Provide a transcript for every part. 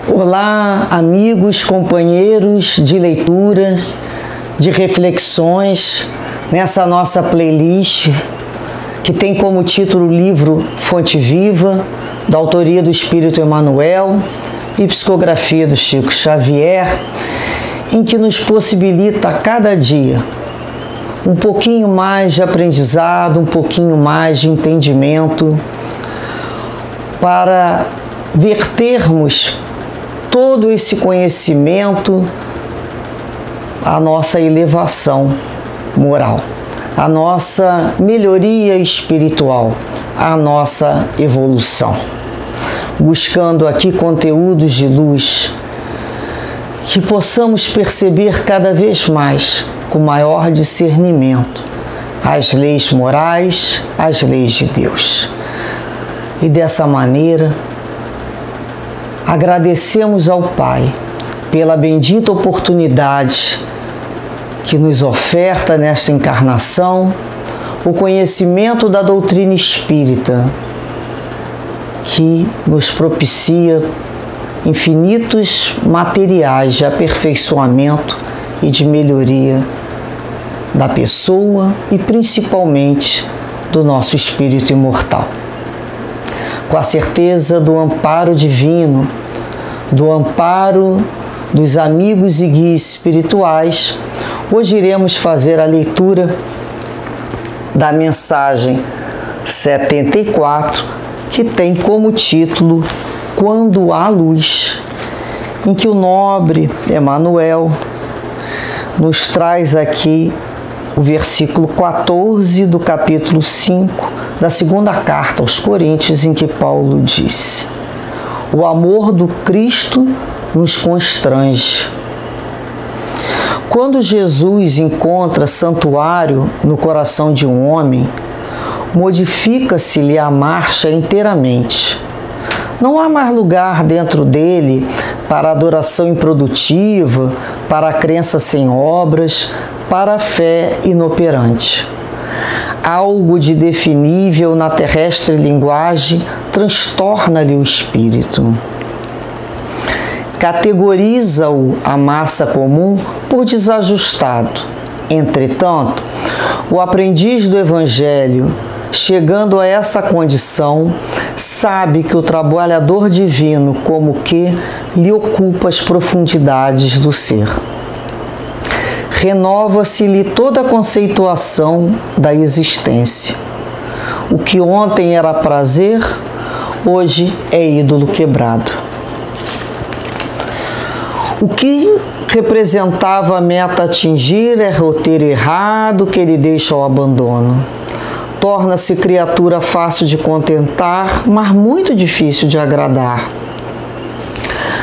Olá, amigos, companheiros de leituras, de reflexões, nessa nossa playlist que tem como título o livro Fonte Viva, da autoria do Espírito Emmanuel e psicografia do Chico Xavier, em que nos possibilita a cada dia um pouquinho mais de aprendizado, um pouquinho mais de entendimento, para vertermos todo esse conhecimento à nossa elevação moral, à nossa melhoria espiritual, à nossa evolução. Buscando aqui conteúdos de luz que possamos perceber cada vez mais, com maior discernimento, as leis morais, as leis de Deus. E dessa maneira, agradecemos ao Pai pela bendita oportunidade que nos oferta nesta encarnação o conhecimento da doutrina espírita, que nos propicia infinitos materiais de aperfeiçoamento e de melhoria da pessoa e principalmente do nosso espírito imortal. Com a certeza do amparo divino, do amparo dos amigos e guias espirituais, hoje iremos fazer a leitura da mensagem 74, que tem como título Quando há luz, em que o nobre Emmanuel nos traz aqui o versículo 14 do capítulo 5 da segunda carta aos Coríntios, em que Paulo diz: o amor do Cristo nos constrange. Quando Jesus encontra santuário no coração de um homem, modifica-se-lhe a marcha inteiramente. Não há mais lugar dentro dele para a adoração improdutiva, para a crença sem obras, para a fé inoperante. Algo de definível na terrestre linguagem transtorna-lhe o espírito. Categoriza-o a massa comum por desajustado. Entretanto, o aprendiz do Evangelho, chegando a essa condição, sabe que o trabalhador divino como que lhe ocupa as profundidades do ser. Renova-se-lhe toda a conceituação da existência. O que ontem era prazer, hoje é ídolo quebrado. O que representava a meta a atingir é roteiro errado que ele deixa ao abandono. Torna-se criatura fácil de contentar, mas muito difícil de agradar.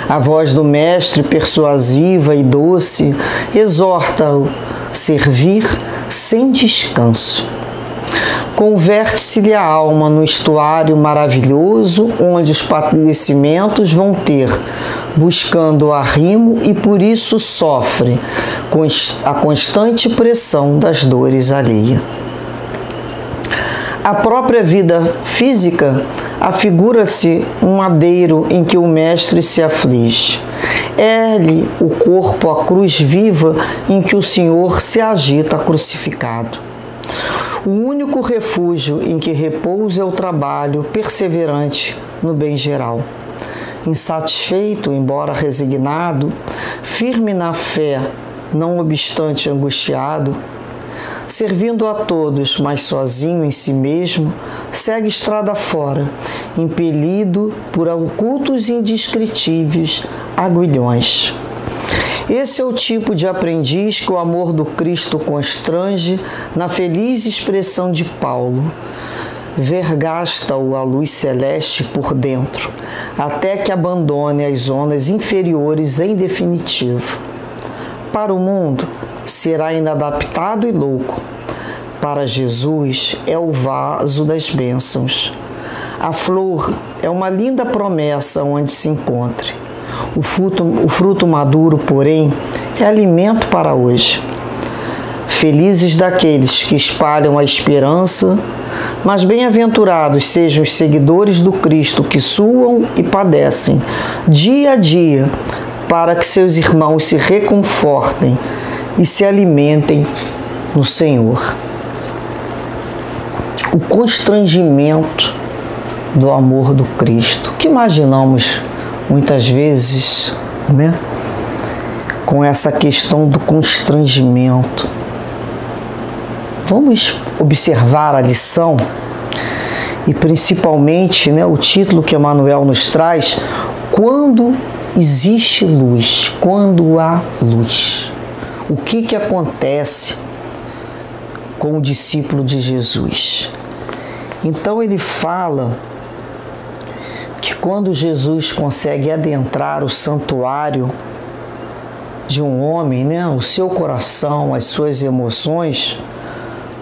A voz do mestre, persuasiva e doce, exorta-o a servir sem descanso. Converte-se-lhe a alma no estuário maravilhoso, onde os padecimentos vão ter, buscando arrimo, e por isso sofre a constante pressão das dores alheias. A própria vida física afigura-se um madeiro em que o mestre se aflige. É-lhe o corpo a cruz viva em que o Senhor se agita crucificado. O único refúgio em que repousa é o trabalho perseverante no bem geral. Insatisfeito, embora resignado, firme na fé, não obstante angustiado, servindo a todos, mas sozinho em si mesmo, segue estrada fora, impelido por ocultos e indescritíveis aguilhões. Esse é o tipo de aprendiz que o amor do Cristo constrange na feliz expressão de Paulo. Vergasta-o a luz celeste por dentro, até que abandone as zonas inferiores em definitivo. Para o mundo, será inadaptado e louco. Para Jesus, é o vaso das bênçãos. A flor é uma linda promessa onde se encontre. O fruto maduro, porém, é alimento para hoje. felizes daqueles que espalham a esperança, mas bem-aventurados sejam os seguidores do Cristo que suam e padecem dia a dia, para que seus irmãos se reconfortem e se alimentem no Senhor. O constrangimento do amor do Cristo, que imaginamos muitas vezes, né? Com essa questão do constrangimento. Vamos observar a lição e principalmente, né, o título que Emmanuel nos traz: quando existe luz, quando há luz. O que acontece com o discípulo de Jesus? Então ele fala que quando Jesus consegue adentrar o santuário de um homem, né, o seu coração, as suas emoções,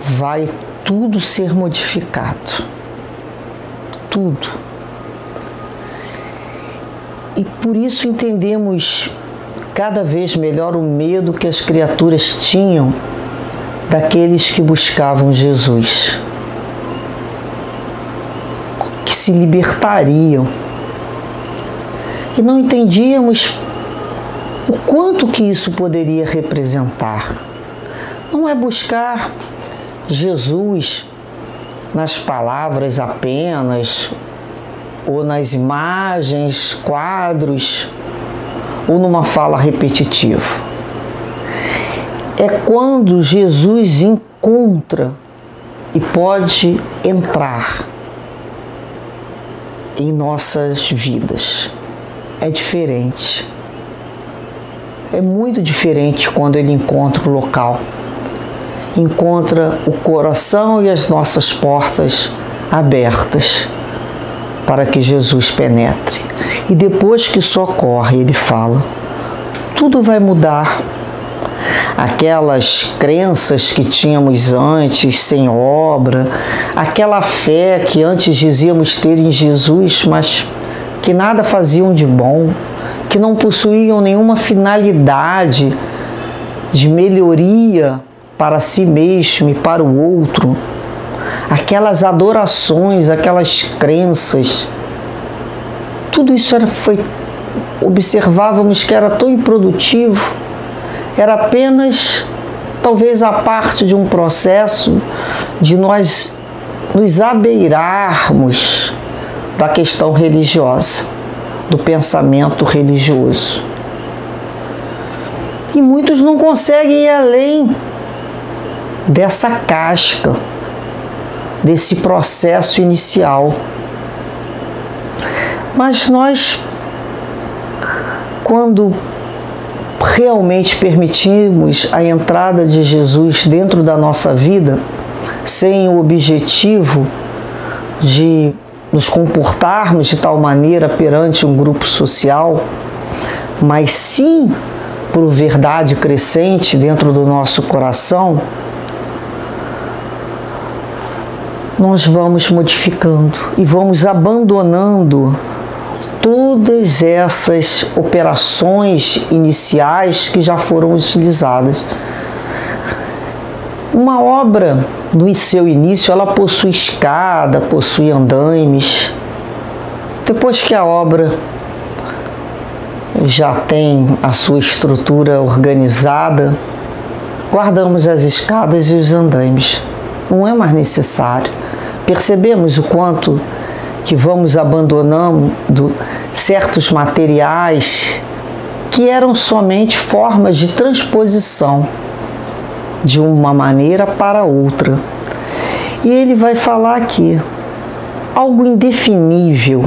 vai tudo ser modificado. Tudo. E por isso entendemos cada vez melhor o medo que as criaturas tinham daqueles que buscavam Jesus, que se libertariam. E não entendíamos o quanto que isso poderia representar. Não é buscar Jesus nas palavras apenas, ou nas imagens, quadros, ou numa fala repetitiva. É quando Jesus encontra e pode entrar em nossas vidas. É diferente. É muito diferente quando ele encontra o local. Encontra o coração e as nossas portas abertas para que Jesus penetre. E depois que isso ocorre, ele fala: tudo vai mudar. Aquelas crenças que tínhamos antes, sem obra, aquela fé que antes dizíamos ter em Jesus, mas que nada faziam de bom, que não possuíam nenhuma finalidade de melhoria para si mesmo e para o outro, aquelas adorações, aquelas crenças, tudo isso observávamos que era tão improdutivo, era apenas talvez a parte de um processo de nós nos abeirarmos da questão religiosa, do pensamento religioso. E muitos não conseguem ir além dessa casca, desse processo inicial. Mas nós, quando realmente permitimos a entrada de Jesus dentro da nossa vida, sem o objetivo de nos comportarmos de tal maneira perante um grupo social, mas sim por verdade crescente dentro do nosso coração, nós vamos modificando e vamos abandonando todas essas operações iniciais que já foram utilizadas. Uma obra, no seu início, ela possui escada, possui andaimes. Depois que a obra já tem a sua estrutura organizada, guardamos as escadas e os andaimes. Não é mais necessário. Percebemos o quanto que vamos abandonando certos materiais que eram somente formas de transposição de uma maneira para outra. E ele vai falar aqui, algo indefinível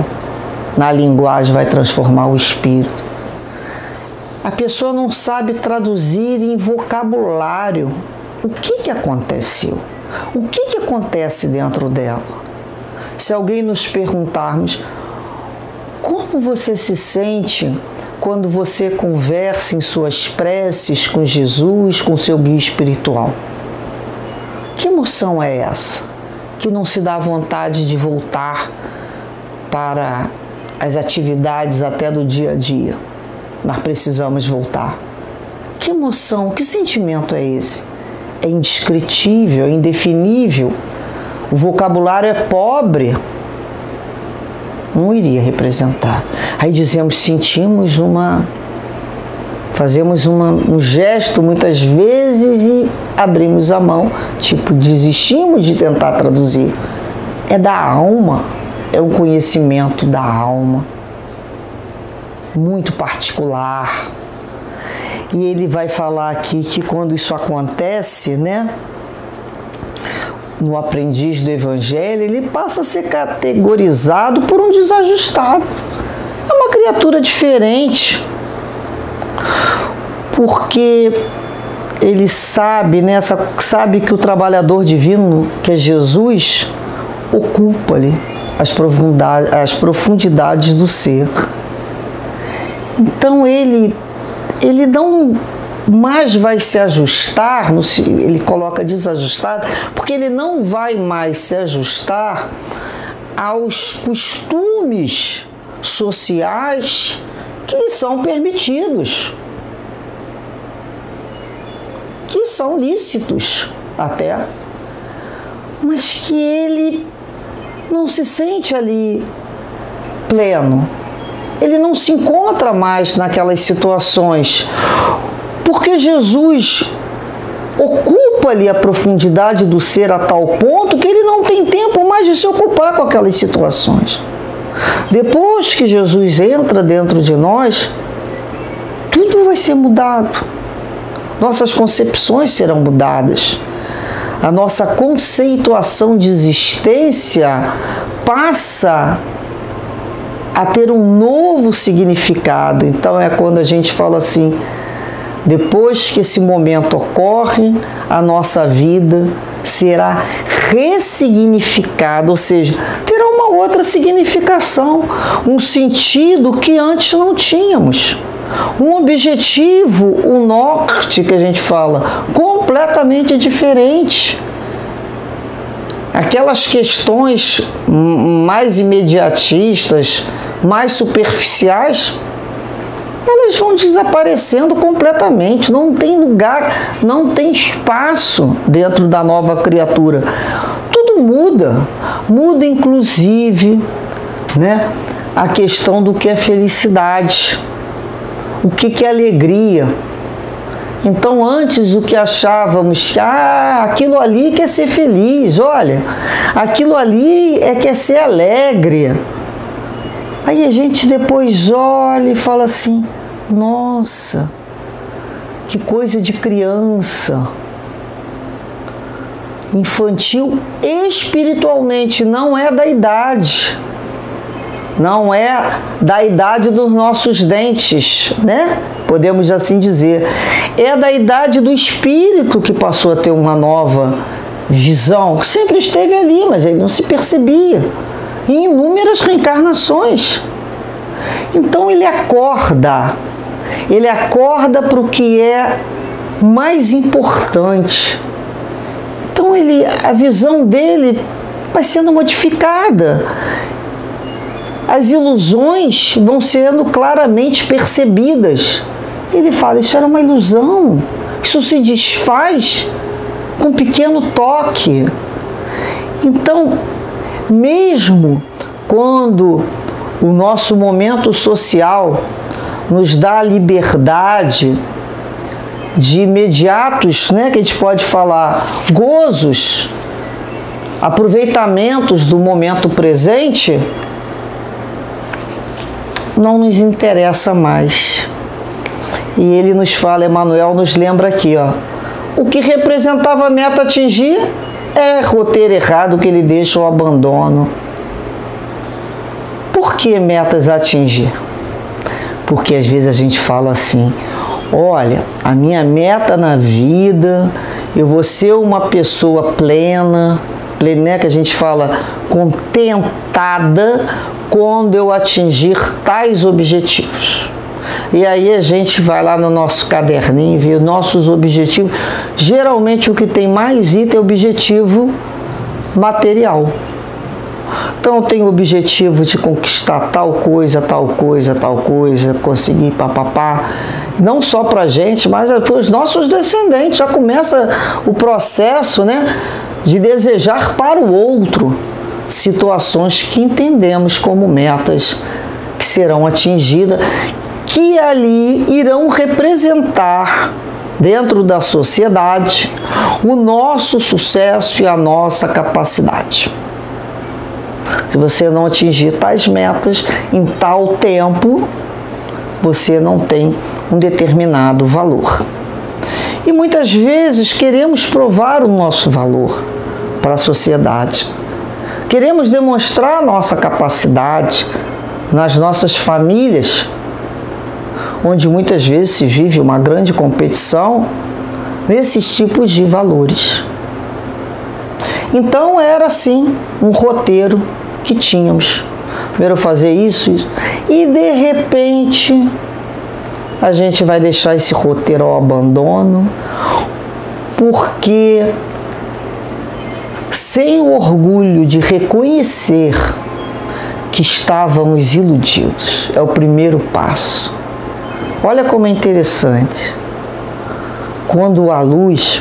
na linguagem vai transformar o espírito. A pessoa não sabe traduzir em vocabulário o que aconteceu, o que acontece dentro dela. Se alguém nos perguntarmos, como você se sente quando você conversa em suas preces com Jesus, com seu guia espiritual? Que emoção é essa? Que não se dá vontade de voltar para as atividades até do dia a dia. Nós precisamos voltar. Que emoção, que sentimento é esse? é indescritível, é indefinível, o vocabulário é pobre, não iria representar. Aí dizemos, fazemos um gesto muitas vezes e abrimos a mão, tipo, desistimos de tentar traduzir. É da alma, é um conhecimento da alma, muito particular. E ele vai falar aqui que quando isso acontece, né, no aprendiz do Evangelho, ele passa a ser categorizado por um desajustado. É uma criatura diferente, porque ele sabe, né, sabe que o trabalhador divino, que é Jesus, ocupa-lhe as profundidades do ser. Então ele não mais vai se ajustar, ele coloca desajustado, porque ele não vai mais se ajustar aos costumes sociais que lhe são permitidos, que são lícitos até, mas que ele não se sente ali pleno. Ele não se encontra mais naquelas situações, porque Jesus ocupa-lhe a profundidade do ser a tal ponto que ele não tem tempo mais de se ocupar com aquelas situações. Depois que Jesus entra dentro de nós, tudo vai ser mudado. Nossas concepções serão mudadas. A nossa conceituação de existência passa a ter um novo significado. Então é quando a gente fala assim, depois que esse momento ocorre, a nossa vida será ressignificada, ou seja, terá uma outra significação, um sentido que antes não tínhamos. Um objetivo, um norte que a gente fala, completamente diferente. Aquelas questões mais imediatistas, mais superficiais, elas vão desaparecendo completamente. Não tem lugar, não tem espaço dentro da nova criatura. Tudo muda. Muda inclusive, né, a questão do que é felicidade. O que é alegria? Então, antes o que achávamos que aquilo ali quer ser feliz, olha, aquilo ali quer ser alegre. Aí a gente depois olha e fala assim, nossa, que coisa de criança. Infantil espiritualmente, não é da idade. Não é da idade dos nossos dentes, né? Podemos assim dizer. É da idade do espírito que passou a ter uma nova visão. Sempre esteve ali, mas ele não se percebia. Em inúmeras reencarnações. Então ele acorda para o que é mais importante. Então a visão dele vai sendo modificada. As ilusões vão sendo claramente percebidas. Ele fala, isso era uma ilusão, isso se desfaz com um pequeno toque. Então, mesmo quando o nosso momento social nos dá a liberdade de imediatos, né, que a gente pode falar, gozos, aproveitamentos do momento presente, não nos interessa mais. E ele nos fala, Emmanuel nos lembra aqui, ó, o que representava a meta atingir é roteiro errado que ele deixa o abandono. Por que metas a atingir? Porque às vezes a gente fala assim, olha, a minha meta na vida, eu vou ser uma pessoa plena, né, que a gente fala contentada quando eu atingir tais objetivos. E aí a gente vai lá no nosso caderninho, vê nossos objetivos. Geralmente o que tem mais item é objetivo material. Então eu tenho o objetivo de conquistar tal coisa, conseguir papapá. Não só para a gente, mas para os nossos descendentes. Já começa o processo, né, de desejar para o outro situações que entendemos como metas que serão atingidas, que ali irão representar dentro da sociedade o nosso sucesso e a nossa capacidade. Se você não atingir tais metas em tal tempo, você não tem um determinado valor. E muitas vezes queremos provar o nosso valor para a sociedade. Queremos demonstrar nossa capacidade nas nossas famílias, onde muitas vezes se vive uma grande competição nesses tipos de valores. Então era assim um roteiro que tínhamos. Primeiro fazer isso, e de repente a gente vai deixar esse roteiro ao abandono, porque sem o orgulho de reconhecer que estávamos iludidos. É o primeiro passo. Olha como é interessante. Quando à luz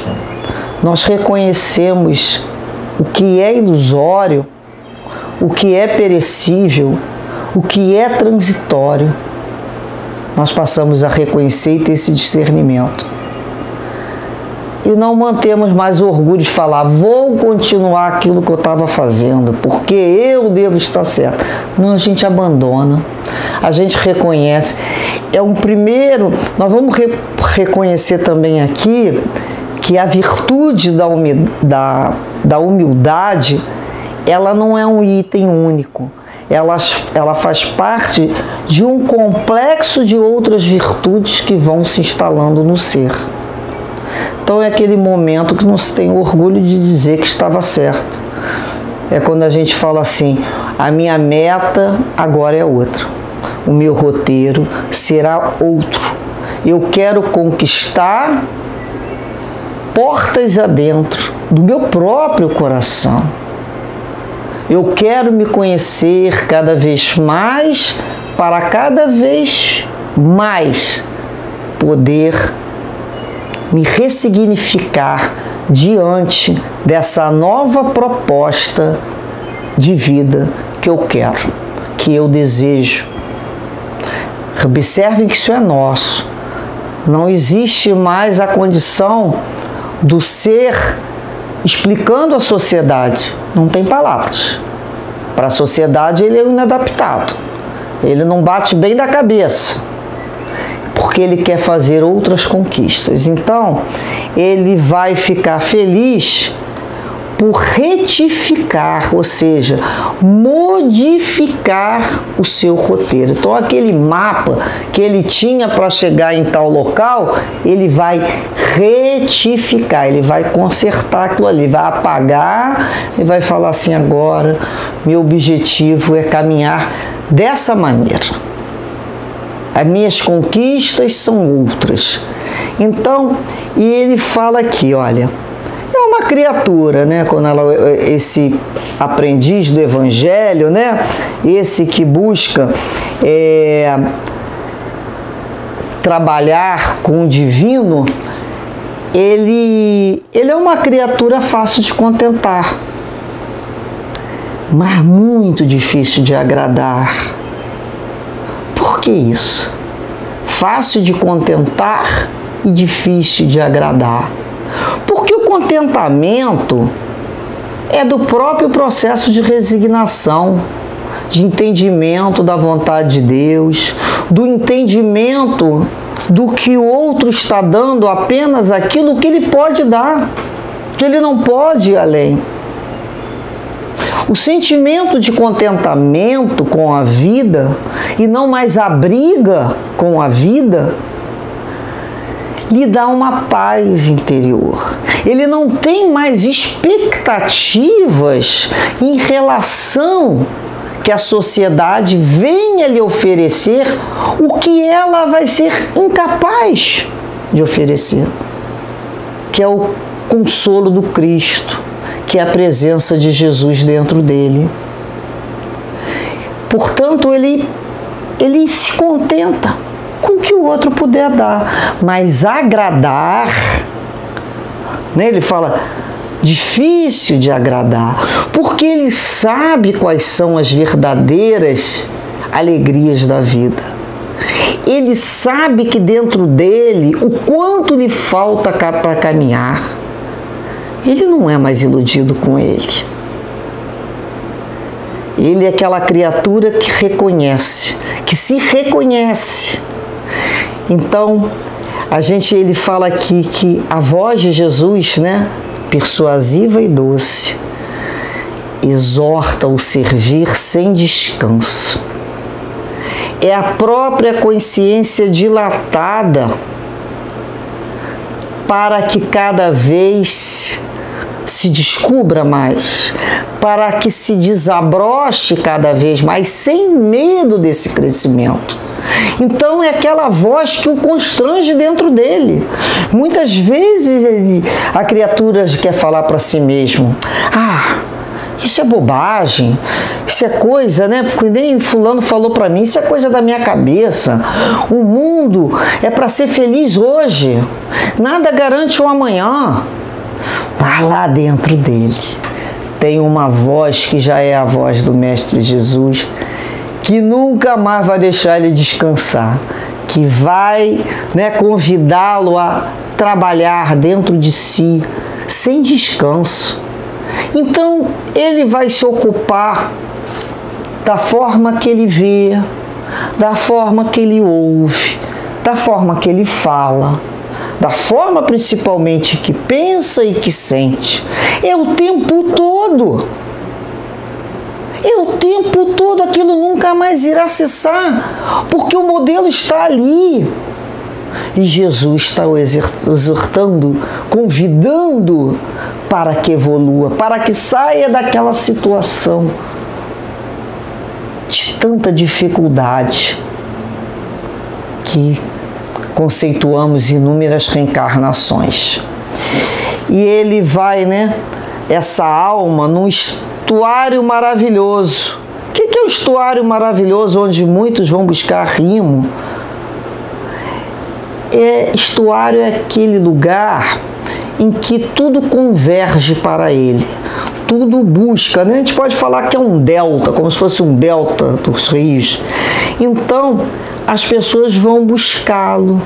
nós reconhecemos o que é ilusório, o que é perecível, o que é transitório, nós passamos a reconhecer e ter esse discernimento. E não mantemos mais o orgulho de falar, vou continuar aquilo que eu estava fazendo, porque eu devo estar certo. Não, a gente abandona, a gente reconhece. É um primeiro, nós vamos reconhecer também aqui que a virtude da humildade, ela não é um item único. Ela faz parte de um complexo de outras virtudes que vão se instalando no ser. Então é aquele momento que não se tem orgulho de dizer que estava certo. É quando a gente fala assim, a minha meta agora é outra. O meu roteiro será outro. Eu quero conquistar portas adentro do meu próprio coração. Eu quero me conhecer cada vez mais, para cada vez mais poder me ressignificar diante dessa nova proposta de vida que eu quero, que eu desejo. Observem que isso é nosso. Não existe mais a condição do ser explicando à sociedade. Não tem palavras. Para a sociedade ele é inadaptado. Ele não bate bem da cabeça, porque ele quer fazer outras conquistas. Então, ele vai ficar feliz por retificar, ou seja, modificar o seu roteiro. Então, aquele mapa que ele tinha para chegar em tal local, ele vai retificar, ele vai consertar aquilo ali, vai apagar e vai falar assim, agora meu objetivo é caminhar dessa maneira. As minhas conquistas são outras. Então, e ele fala aqui, olha, é uma criatura, né? Quando esse aprendiz do Evangelho, né? Esse que busca trabalhar com o divino, ele é uma criatura fácil de contentar, mas muito difícil de agradar. Por que isso? Fácil de contentar e difícil de agradar. Porque o contentamento é do próprio processo de resignação, de entendimento da vontade de Deus, do entendimento do que o outro está dando apenas aquilo que ele pode dar, que ele não pode ir além. O sentimento de contentamento com a vida e não mais a briga com a vida lhe dá uma paz interior. Ele não tem mais expectativas em relação que a sociedade venha lhe oferecer o que ela vai ser incapaz de oferecer, que é o consolo do Cristo, que é a presença de Jesus dentro dele. Portanto, ele se contenta com o que o outro puder dar, mas agradar, né? Ele fala, difícil de agradar, porque ele sabe quais são as verdadeiras alegrias da vida. Ele sabe que dentro dele, o quanto lhe falta para caminhar. Ele não é mais iludido com ele. Ele é aquela criatura que reconhece, que se reconhece. Então, ele fala aqui que a voz de Jesus, né, persuasiva e doce, exorta o servir sem descanso. É a própria consciência dilatada para que cada vez se descubra mais, para que se desabroche cada vez mais, sem medo desse crescimento. Então é aquela voz que o constrange dentro dele. Muitas vezes a criatura quer falar para si mesmo, isso é bobagem, isso é coisa, né? Porque nem fulano falou para mim, isso é coisa da minha cabeça. O mundo é para ser feliz hoje, nada garante o amanhã. Mas lá dentro dele tem uma voz que já é a voz do Mestre Jesus, que nunca mais vai deixar ele descansar, que vai, né, convidá-lo a trabalhar dentro de si sem descanso. Então, ele vai se ocupar da forma que ele vê, da forma que ele ouve, da forma que ele fala, da forma principalmente que pensa e que sente. É o tempo todo. É o tempo todo, aquilo nunca mais irá cessar, porque o modelo está ali. E Jesus está o exortando, convidando para que evolua, para que saia daquela situação de tanta dificuldade que conceituamos inúmeras reencarnações. E ele vai, né, essa alma num estuário maravilhoso. O que é o estuário maravilhoso onde muitos vão buscar rimo? Estuário é aquele lugar em que tudo converge para ele, tudo busca, né? A gente pode falar que é um delta, como se fosse um delta dos rios. Então, as pessoas vão buscá-lo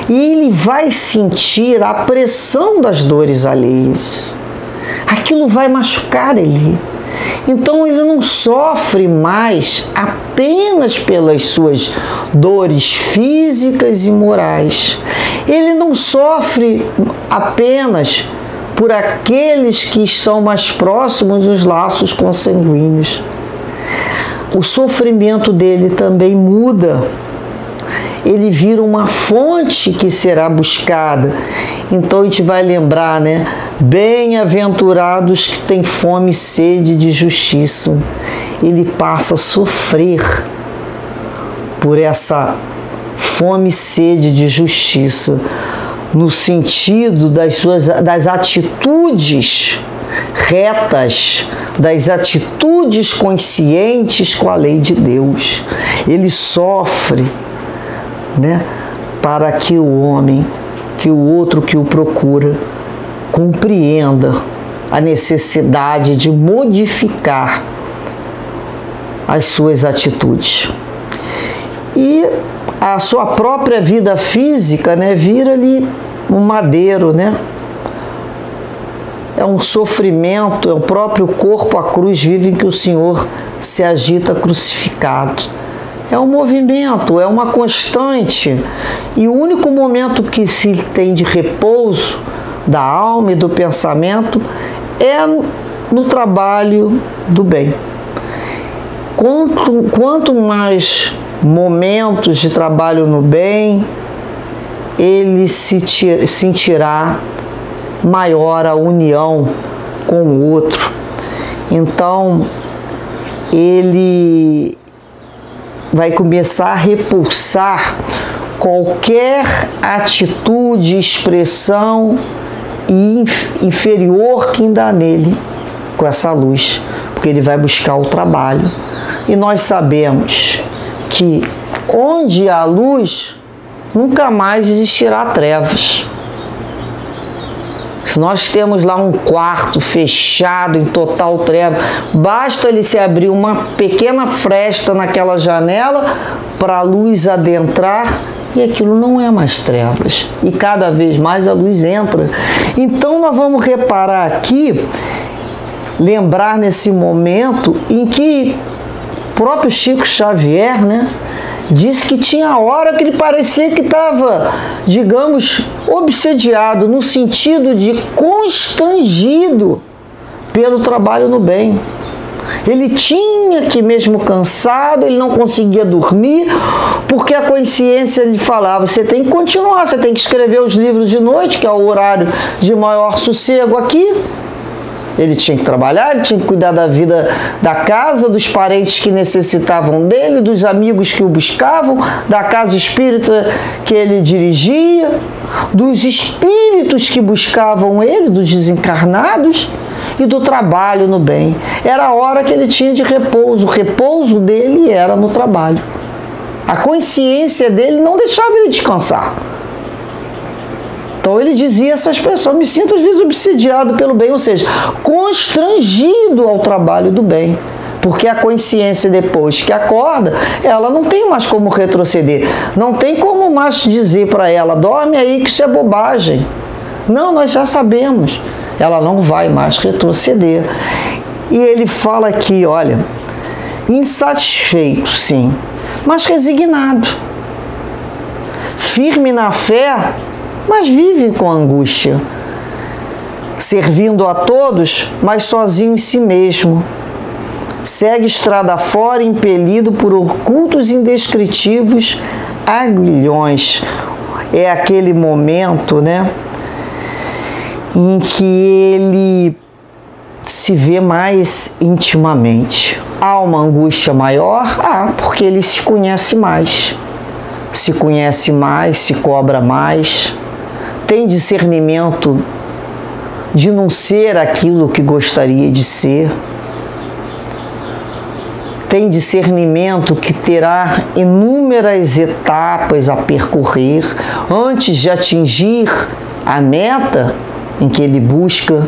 e ele vai sentir a pressão das dores alheias. Aquilo vai machucar ele. Então ele não sofre mais apenas pelas suas dores físicas e morais. Ele não sofre apenas por aqueles que são mais próximos dos laços consanguíneos. O sofrimento dele também muda. Ele vira uma fonte que será buscada. Então a gente vai lembrar, né? Bem-aventurados que têm fome e sede de justiça. Ele passa a sofrer por essa fome e sede de justiça, no sentido das atitudes retas, das atitudes conscientes com a lei de Deus. Ele sofre, né, para que o homem, que o outro que o procura, compreenda a necessidade de modificar as suas atitudes. E a sua própria vida física, né, vira-lhe um madeiro, né? É um sofrimento, é o próprio corpo, a cruz viva em que o Senhor se agita crucificado. É um movimento, é uma constante. E o único momento que se tem de repouso da alma e do pensamento é no trabalho do bem. Quanto mais momentos de trabalho no bem, ele se sentirá maior a união com o outro. Então, ele vai começar a repulsar qualquer atitude, expressão inferior que ainda há nele com essa luz, porque ele vai buscar o trabalho, E nós sabemos que onde há luz, nunca mais existirá trevas. Se nós temos lá um quarto fechado, em total treva, basta ele se abrir uma pequena fresta naquela janela para a luz adentrar e aquilo não é mais trevas. E cada vez mais a luz entra. Então nós vamos reparar aqui, lembrar nesse momento em que o próprio Chico Xavier, né, disse que tinha hora que ele parecia que estava, digamos, obsediado, no sentido de constrangido pelo trabalho no bem. Ele tinha que, mesmo cansado, ele não conseguia dormir, porque a consciência lhe falava, você tem que continuar, você tem que escrever os livros de noite, que é o horário de maior sossego aqui. Ele tinha que trabalhar, ele tinha que cuidar da vida da casa, dos parentes que necessitavam dele, dos amigos que o buscavam, da casa espírita que ele dirigia, dos espíritos que buscavam ele, dos desencarnados, e do trabalho no bem. Era a hora que ele tinha de repouso. O repouso dele era no trabalho. A consciência dele não deixava ele descansar. Então ele dizia essa expressão, me sinto às vezes obsediado pelo bem, ou seja, constrangido ao trabalho do bem. Porque a consciência, depois que acorda, ela não tem mais como retroceder. Não tem como mais dizer para ela, dorme aí que isso é bobagem. Não, nós já sabemos. Ela não vai mais retroceder. E ele fala aqui, olha, insatisfeito, sim, mas resignado. Firme na fé, mas vive com angústia. Servindo a todos, mas sozinho em si mesmo. Segue estrada fora, impelido por ocultos indescritivos aguilhões. É aquele momento, né, em que ele se vê mais intimamente. Há uma angústia maior? Porque ele se conhece mais. Se conhece mais, se cobra mais, tem discernimento de não ser aquilo que gostaria de ser, tem discernimento que terá inúmeras etapas a percorrer antes de atingir a meta em que ele busca.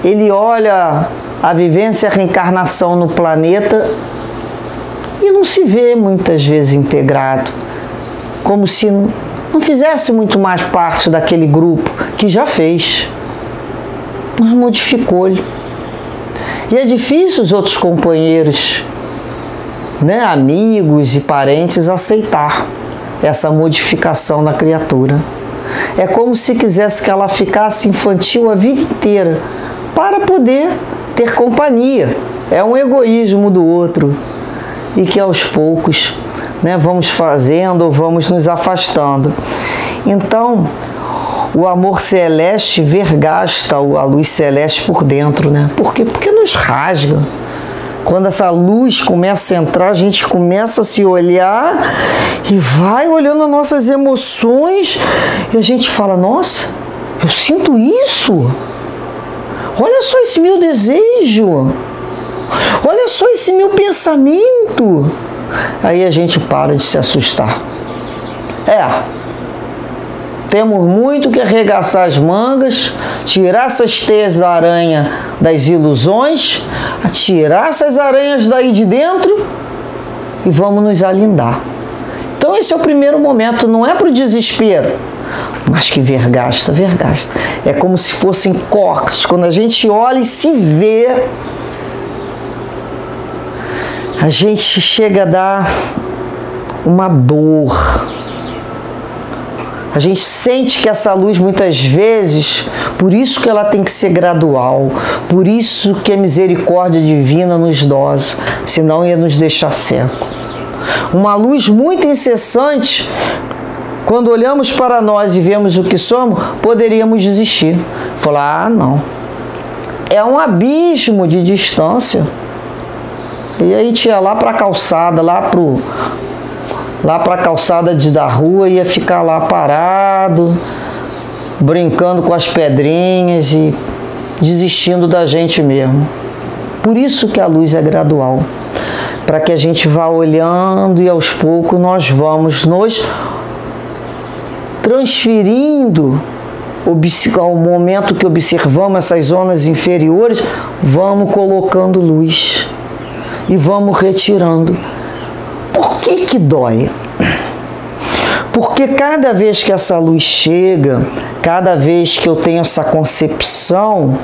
Ele olha a vivência e a reencarnação no planeta e não se vê muitas vezes integrado, como se não fizesse muito mais parte daquele grupo que já fez, mas modificou-lhe. E é difícil os outros companheiros, né, amigos e parentes, aceitar essa modificação na criatura. É como se quisesse que ela ficasse infantil a vida inteira, para poder ter companhia. É um egoísmo do outro, e que aos poucos, né, vamos fazendo ou vamos nos afastando. Então, o amor celeste vergasta a luz celeste por dentro, né? Por quê? Porque nos rasga. Quando essa luz começa a entrar, a gente começa a se olhar e vai olhando as nossas emoções e a gente fala, nossa, eu sinto isso. Olha só esse meu desejo. Olha só esse meu pensamento. Aí a gente para de se assustar. Temos muito que arregaçar as mangas, tirar essas teias da aranha das ilusões, tirar essas aranhas daí de dentro e vamos nos alindar. Então esse é o primeiro momento, não é para o desespero, mas que vergasta. É como se fossem cortes. Quando a gente olha e se vê, a gente chega a dar uma dor. A gente sente que essa luz, muitas vezes, por isso que ela tem que ser gradual, por isso que a misericórdia divina nos dosa, senão ia nos deixar cego. Uma luz muito incessante, quando olhamos para nós e vemos o que somos, poderíamos desistir. Falar, não. É um abismo de distância. E aí a gente ia lá para a calçada, lá para a calçada da rua, ia ficar lá parado, brincando com as pedrinhas e desistindo da gente mesmo. Por isso que a luz é gradual. para que a gente vá olhando e aos poucos nós vamos nos transferindo ao momento que observamos essas zonas inferiores, vamos colocando luz e vamos retirando. Por que dói? Porque cada vez que essa luz chega, cada vez que eu tenho essa concepção,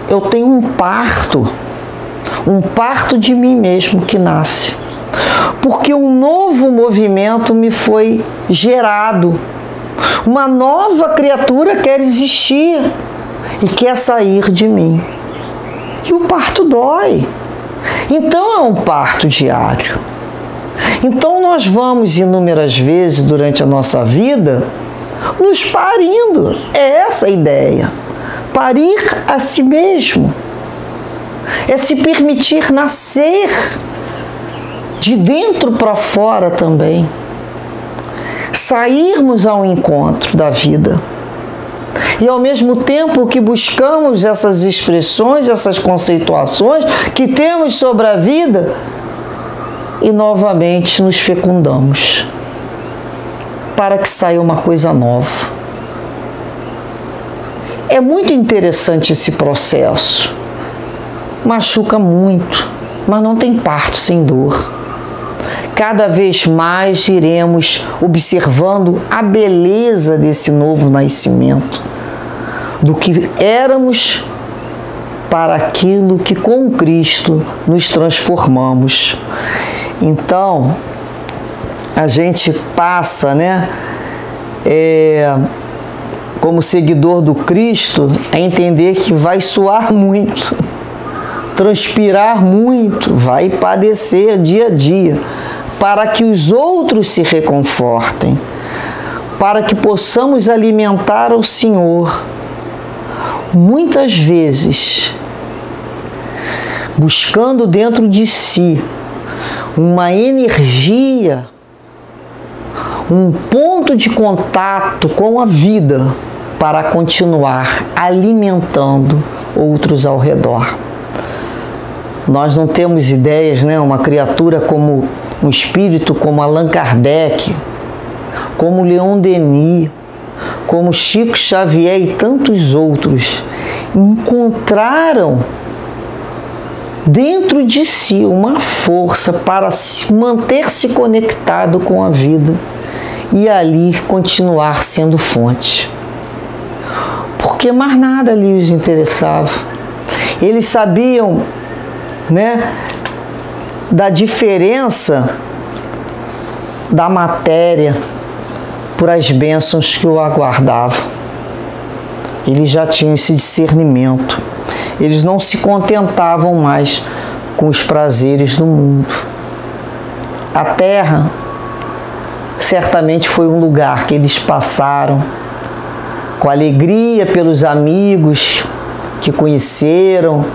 eu tenho um parto de mim mesmo que nasce. Porque um novo movimento me foi gerado. Uma nova criatura quer existir e quer sair de mim. E o parto dói. Então é um parto diário. Então nós vamos inúmeras vezes durante a nossa vida nos parindo. É essa a ideia. Parir a si mesmo. É se permitir nascer de dentro para fora também. Sairmos ao encontro da vida. E ao mesmo tempo que buscamos essas expressões, essas conceituações que temos sobre a vida, e novamente nos fecundamos para que saia uma coisa nova. É muito interessante esse processo. Machuca muito, mas não tem parto sem dor. Cada vez mais iremos observando a beleza desse novo nascimento, do que éramos para aquilo que com Cristo nos transformamos. Então, a gente passa, como seguidor do Cristo, a entender que vai suar muito, transpirar muito, vai padecer dia a dia, para que os outros se reconfortem, para que possamos alimentar o Senhor. Muitas vezes, buscando dentro de si uma energia, um ponto de contato com a vida para continuar alimentando outros ao redor. Nós não temos ideias, uma criatura como um espírito como Allan Kardec, como Leon Denis, como Chico Xavier e tantos outros, encontraram dentro de si uma força para manter-se conectado com a vida e ali continuar sendo fonte. Porque mais nada ali os interessava. Eles sabiam, da diferença da matéria por as bênçãos que o aguardavam. Eles já tinham esse discernimento. Eles não se contentavam mais com os prazeres do mundo. A Terra certamente foi um lugar que eles passaram com alegria pelos amigos que conheceram,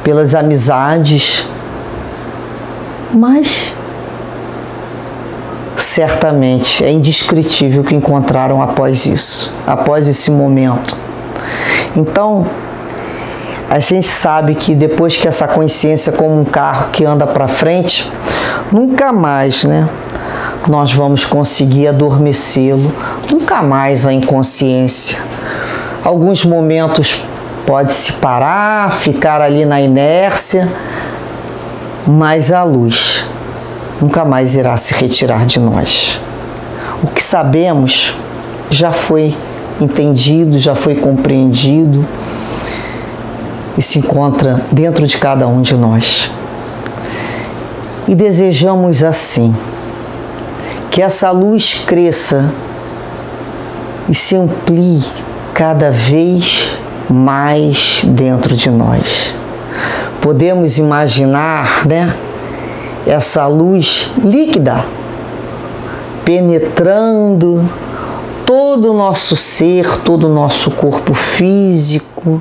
pelas amizades, mas certamente é indescritível o que encontraram após isso, após esse momento. Então, a gente sabe que depois que essa consciência, como um carro que anda para frente, nunca mais, nós vamos conseguir adormecê-lo, nunca mais a inconsciência. Alguns momentos pode-se parar, ficar ali na inércia, mas a luz nunca mais irá se retirar de nós. O que sabemos já foi entendido, já foi compreendido e se encontra dentro de cada um de nós. E desejamos assim que essa luz cresça e se amplie cada vez mais dentro de nós. Podemos imaginar, essa luz líquida penetrando todo o nosso ser, todo o nosso corpo físico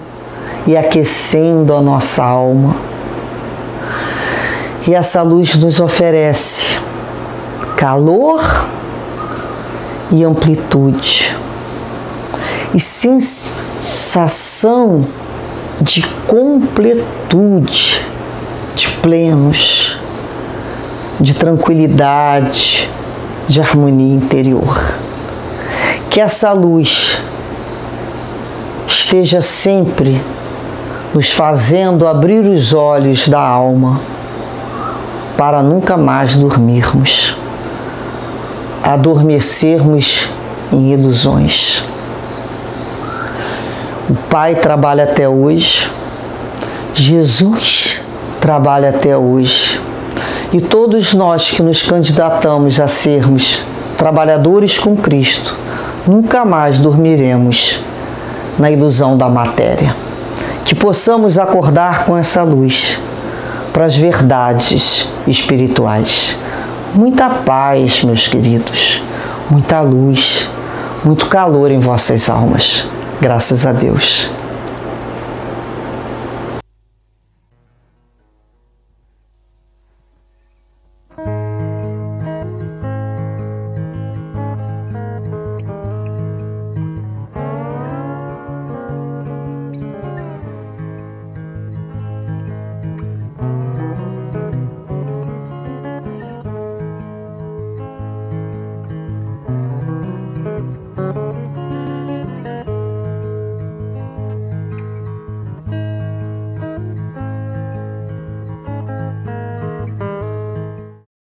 e aquecendo a nossa alma. E essa luz nos oferece calor e amplitude e sensação de completude, de plenos. de tranquilidade, de harmonia interior. Que essa luz esteja sempre nos fazendo abrir os olhos da alma para nunca mais dormirmos, adormecermos em ilusões. O Pai trabalha até hoje, Jesus trabalha até hoje, e todos nós que nos candidatamos a sermos trabalhadores com Cristo, nunca mais dormiremos na ilusão da matéria. Que possamos acordar com essa luz para as verdades espirituais. Muita paz, meus queridos, muita luz, muito calor em vossas almas. Graças a Deus.